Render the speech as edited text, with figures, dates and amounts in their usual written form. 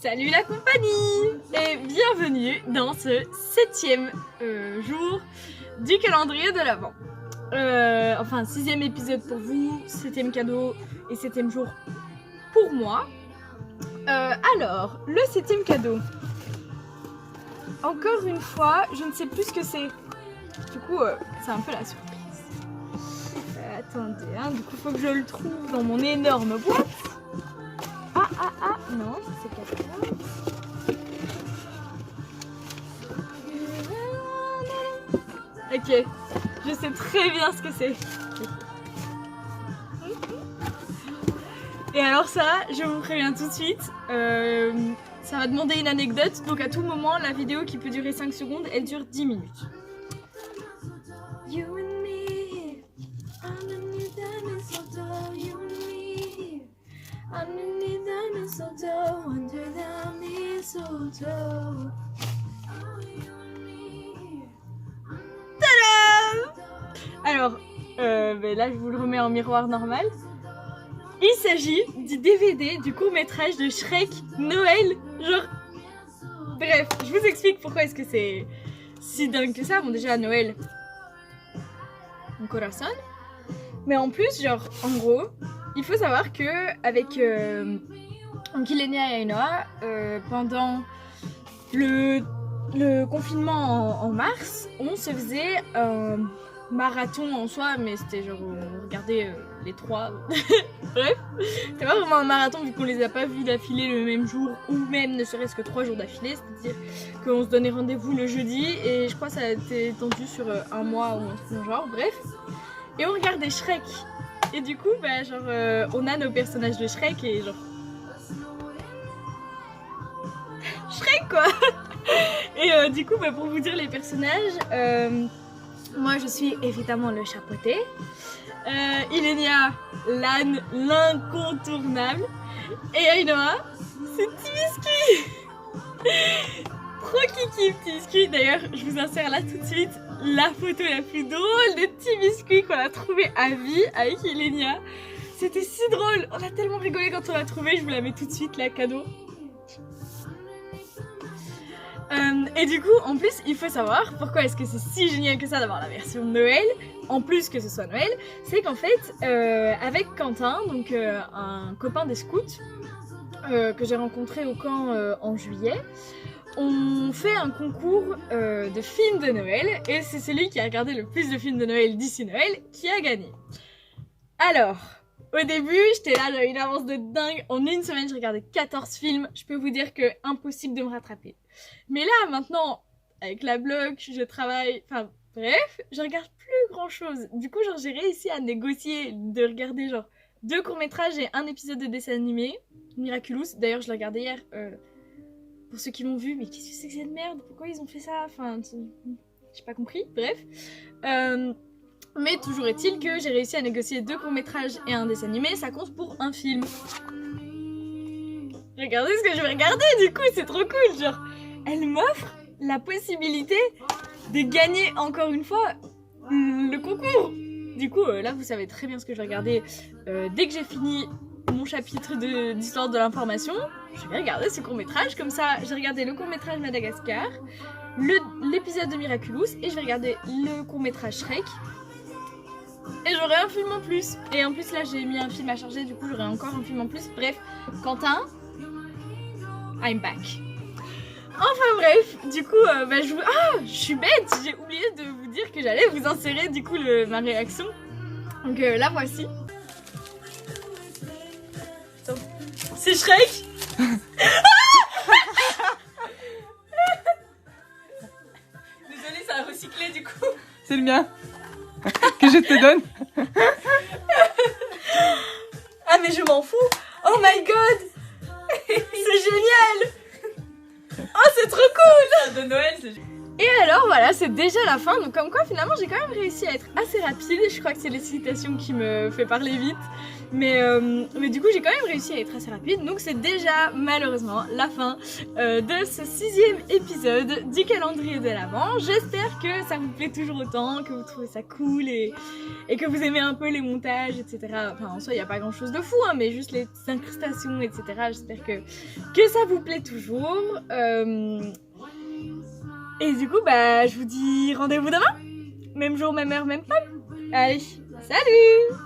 Salut la compagnie et bienvenue dans ce 7e jour du calendrier de l'Avent. Enfin 6e épisode pour vous, 7e cadeau et 7e jour pour moi. Alors, le 7e cadeau. Encore une fois, je ne sais plus ce que c'est. Du coup, c'est un peu la surprise. Attendez, hein, du coup, faut que je le trouve dans mon énorme boîte. Non, c'est cadeau. Ok, je sais très bien ce que c'est. Et alors ça, je vous préviens tout de suite, ça va demander une anecdote, donc à tout moment, la vidéo qui peut durer 5 secondes, elle dure 10 minutes. You and me, underneath the mistletoe, you and me, underneath the mistletoe, under the mistletoe. Alors, là je vous le remets en miroir normal. Il s'agit du DVD du court-métrage de Shrek Noël. Genre... Bref, je vous explique pourquoi est-ce que c'est si dingue que ça. Bon déjà Noël, mon corazón. Mais en plus, genre, en gros, il faut savoir que avec Kilenia et Ainoa, pendant le confinement en mars, on se faisait marathon en soi, mais c'était genre on regardait les trois. Bref, c'était pas vraiment un marathon vu qu'on les a pas vus d'affilée le même jour ou même ne serait-ce que 3 jours d'affilée, c'est-à-dire qu'on se donnait rendez-vous le jeudi et je crois que ça a été étendu sur un mois ou un truc dans genre, bref. Et on regardait Shrek et du coup bah genre on a nos personnages de Shrek et genre Shrek quoi. Et du coup bah, pour vous dire les personnages, moi je suis évidemment le chapeauté, Ilenia, l'âne, l'incontournable, et Ainoa, c'est Petit Biscuit. Trop kiki Petit Biscuit. D'ailleurs je vous insère là tout de suite la photo la plus drôle de Petit Biscuit qu'on a trouvé à vie avec Ilenia. C'était si drôle, on a tellement rigolé quand on l'a trouvé, je vous la mets tout de suite là, cadeau. Et du coup, en plus, il faut savoir pourquoi est-ce que c'est si génial que ça d'avoir la version Noël, en plus que ce soit Noël, c'est qu'en fait, avec Quentin, donc un copain des scouts, que j'ai rencontré au camp en juillet, on fait un concours de films de Noël, et c'est celui qui a regardé le plus de films de Noël d'ici Noël qui a gagné. Alors... Au début, j'étais là, j'avais une avance de dingue. En une semaine, j'ai regardé 14 films. Je peux vous dire que impossible de me rattraper. Mais là, maintenant, avec la blog, je travaille... Enfin, bref, je regarde plus grand chose. Du coup, genre, j'ai réussi à négocier de regarder, genre, 2 courts-métrages et un épisode de dessin animé. Miraculous. D'ailleurs, je l'ai regardé hier. Pour ceux qui l'ont vu, mais qu'est-ce que c'est que cette merde? Pourquoi ils ont fait ça? Enfin, j'ai pas compris. Bref. Mais toujours est-il que j'ai réussi à négocier 2 courts-métrages et un dessin animé, ça compte pour un film. Regardez ce que je vais regarder du coup, c'est trop cool, genre, elle m'offre la possibilité de gagner encore une fois le concours. Du coup, là vous savez très bien ce que je vais regarder dès que j'ai fini mon chapitre d'histoire de l'information. Je vais regarder ce court-métrage, comme ça j'ai regardé le court-métrage Madagascar, l'épisode de Miraculous et je vais regarder le court-métrage Shrek. Et j'aurai un film en plus. Et en plus là j'ai mis un film à charger, du coup j'aurai encore un film en plus. Bref, Quentin, I'm back. Enfin bref, du coup je suis bête, j'ai oublié de vous dire que j'allais vous insérer du coup ma réaction. Donc la voici. C'est Shrek. Désolée, ça a recyclé du coup. C'est le mien. Que je te donne. Ah mais je m'en fous. Oh my god. C'est génial. Oh c'est trop cool. De Noël c'est... Et alors voilà, c'est déjà la fin, donc comme quoi finalement j'ai quand même réussi à être assez rapide, je crois que c'est l'excitation qui me fait parler vite, mais du coup j'ai quand même réussi à être assez rapide, donc c'est déjà malheureusement la fin de ce 6e épisode du calendrier de l'Avent. J'espère que ça vous plaît toujours autant, que vous trouvez ça cool et que vous aimez un peu les montages, etc. Enfin en soi il n'y a pas grand chose de fou, hein, mais juste les incrustations, etc. J'espère que ça vous plaît toujours. Et du coup, bah, je vous dis rendez-vous demain. Même jour, même heure, même pomme. Allez, salut!